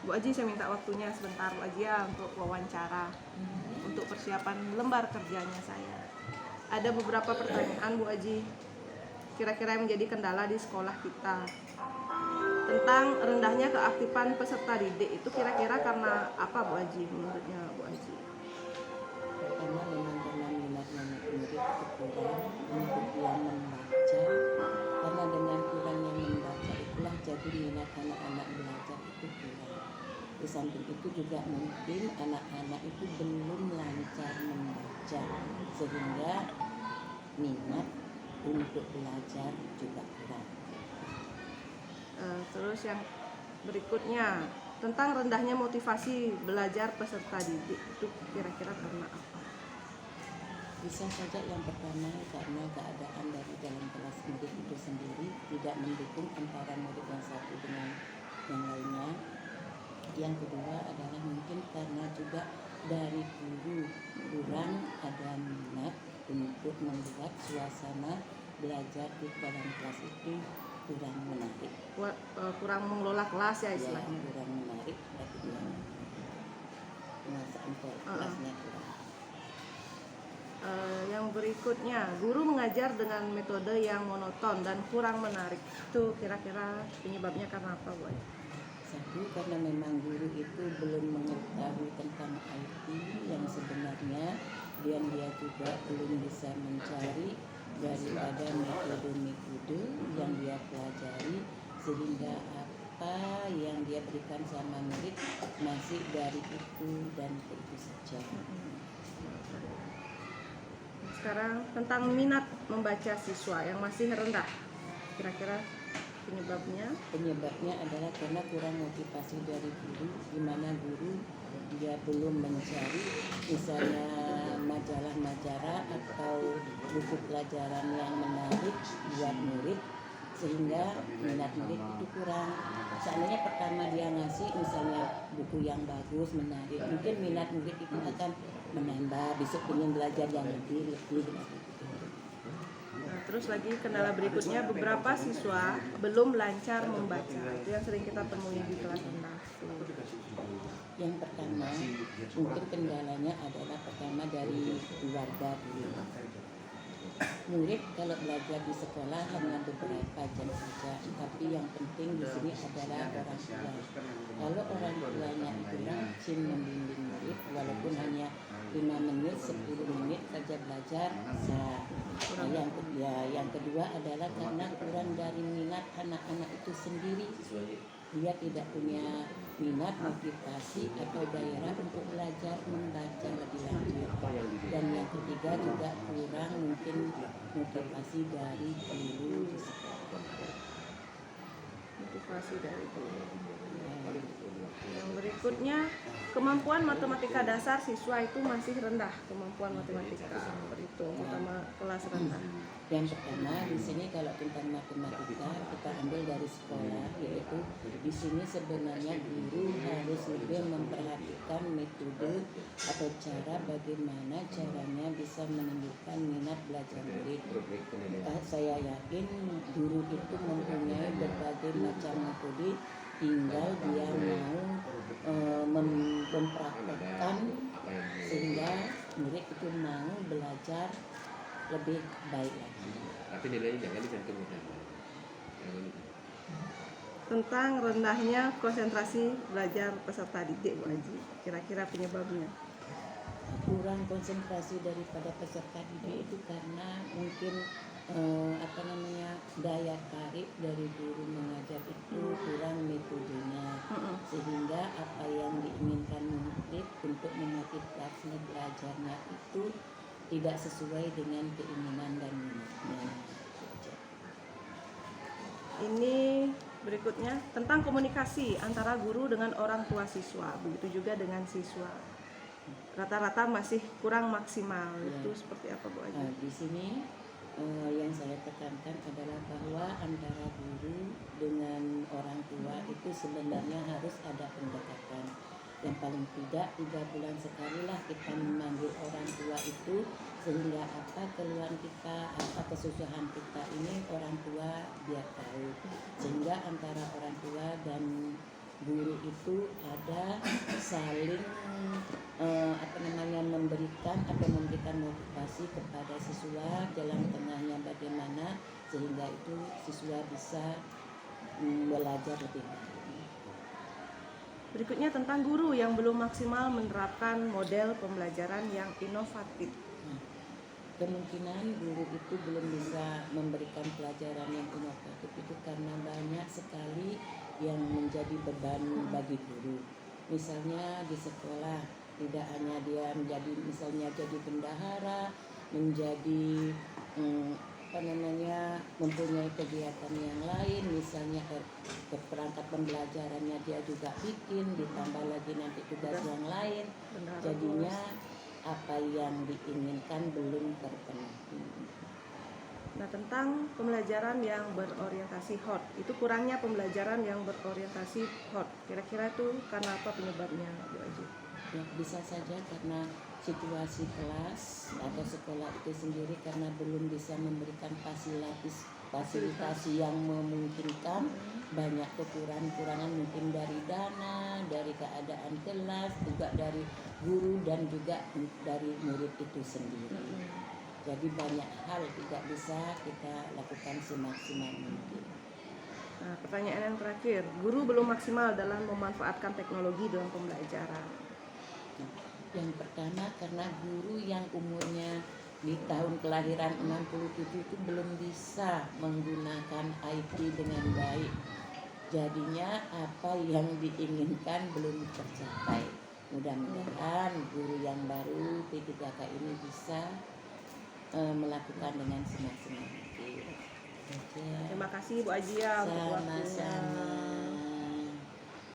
Bu Aji, saya minta waktunya sebentar Bu Aji ya untuk wawancara, untuk persiapan lembar kerjanya saya. Ada beberapa pertanyaan Bu Aji, kira-kira yang menjadi kendala di sekolah kita. Tentang rendahnya keaktifan peserta didik itu kira-kira karena apa Bu Aji, menurutnya Bu Aji? Pertama memang karena minatnya murid itu kurang untuk yang membaca, karena dengan kurangnya membaca itulah jadi minat anak-anak belajar itu kurang. Di samping itu juga mungkin anak-anak itu belum lancar membaca sehingga minat untuk belajar juga kurang. Terus yang berikutnya tentang rendahnya motivasi belajar peserta didik itu kira-kira karena apa? Bisa saja yang pertama karena keadaan dari dalam kelas murid itu sendiri tidak mendukung antara murid yang satu dengan yang lainnya. Yang kedua adalah mungkin karena juga dari guru kurang ada minat untuk membuat suasana belajar di dalam kelas itu kurang menarik. Kurang mengelola kelas ya istilahnya. Kurang menarik bagi dia. Penguasaan kelasnya kurang. Yang berikutnya, guru mengajar dengan metode yang monoton dan kurang menarik. Itu kira-kira penyebabnya karena apa, Bu? Satu, karena memang guru itu belum mengetahui tentang IT yang sebenarnya, dan dia juga belum bisa mencari daripada metode-metode yang dia pelajari, sehingga apa yang dia berikan sama murid masih dari itu dan itu saja. Sekarang tentang minat membaca siswa yang masih rendah, kira-kira penyebabnya adalah karena kurang motivasi dari guru, di mana guru dia belum mencari misalnya majalah-majalah atau buku pelajaran yang menarik buat murid, sehingga minat murid itu kurang. Seandainya pertama dia ngasih misalnya buku yang bagus, menarik, mungkin minat murid itu akan menambah, besok ingin belajar yang lebih. Terus lagi kendala berikutnya, beberapa siswa belum lancar membaca. Itu yang sering kita temui di kelas rendah. Yang pertama, mungkin kendalanya adalah pertama dari keluarga dulu. Murid kalau belajar di sekolah hanya beberapa jam saja, tapi yang penting di sini adalah orang tua. Kalau orang tuanya itu rajin membimbing murid, walaupun hanya 5 menit, 10 menit saja belajar, bisa. Yang kedua adalah karena kurang dari minat anak-anak itu sendiri. Dia tidak punya minat, motivasi atau daerah untuk belajar membaca lebih lanjut. Dan yang ketiga juga kurang mungkin motivasi dari guru di sekolah. Motivasi dari guru. Yang berikutnya, kemampuan matematika dasar siswa itu masih rendah, kemampuan matematika berhitung, utama kelas rendah. Yang pertama di sini kalau tentang matematika kita ambil dari sekolah, yaitu di sini sebenarnya guru harus lebih memperhatikan metode atau cara bagaimana caranya bisa menumbuhkan minat belajar murid. Saya yakin guru itu mempunyai berbagai macam metode, tinggal dia mau mempraktekkan sehingga murid itu mau belajar lebih baik lagi. Tapi nilainya jangan dicantumkan. Tentang rendahnya konsentrasi belajar peserta didik, Bu Aji, kira-kira penyebabnya? Kurang konsentrasi daripada peserta didik itu karena mungkin daya tarik dari guru mengajar itu kurang metodenya, sehingga apa yang diinginkan murid untuk memotivasi belajarnya itu tidak sesuai dengan keinginan dan minatnya. Ini berikutnya tentang komunikasi antara guru dengan orang tua siswa, begitu juga dengan siswa. Rata-rata masih kurang maksimal. Itu seperti apa, Bu Aji? Di sini yang saya tekankan adalah bahwa antara guru dengan orang tua itu sebenarnya harus ada pendekatan. Yang paling tidak 3 bulan sekali lah kita memanggil orang tua itu, sehingga apa keluhan kita, apa kesusahan kita ini orang tua biar tahu, sehingga antara orang tua dan guru itu itu ada saling memberikan motivasi kepada siswa, jalan tengahnya bagaimana sehingga itu siswa bisa belajar lebih baik. Berikutnya tentang guru yang belum maksimal menerapkan model pembelajaran yang inovatif. Nah, kemungkinan guru itu belum bisa memberikan pelajaran yang inovatif itu karena banyak sekali yang menjadi beban bagi guru. Misalnya di sekolah tidak hanya dia menjadi misalnya jadi bendahara, menjadi mempunyai kegiatan yang lain, misalnya ke perangkat pembelajarannya dia juga bikin, ditambah lagi nanti tugas yang lain, Benar, jadinya apa yang diinginkan belum terpenuhi. Nah, tentang pembelajaran yang berorientasi HOT, itu kurangnya pembelajaran yang berorientasi HOT. Kira-kira itu karena apa penyebabnya, Bu Aji? Ya, bisa saja karena situasi kelas atau sekolah itu sendiri karena belum bisa memberikan fasilitas yang memungkinkan, banyak kekurangan mungkin dari dana, dari keadaan kelas, juga dari guru dan juga dari murid itu sendiri. Jadi banyak hal tidak bisa kita lakukan semaksimal mungkin. Nah, pertanyaan yang terakhir, guru belum maksimal dalam memanfaatkan teknologi dalam pembelajaran. Yang pertama karena guru yang umurnya di tahun kelahiran 67 itu belum bisa menggunakan IT dengan baik. Jadinya apa yang diinginkan belum tercapai. Mudah-mudahan guru yang baru P3K ini bisa melakukan dengan semaksimal mungkin. Terima kasih Bu Aji ya untuk waktunya. Sama-sama.